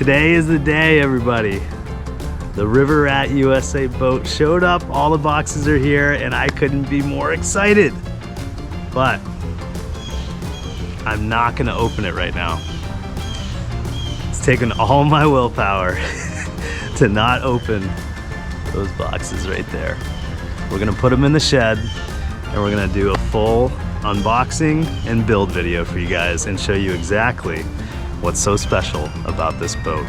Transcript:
Today is the day, everybody. The River Rat USA boat showed up, all the boxes are here, and I couldn't be more excited. But I'm not gonna open it right now. It's taken all my willpower to not open those boxes right there. We're gonna put them in the shed and we're gonna do a full unboxing and build video for you guys and show you exactly what's so special about this boat.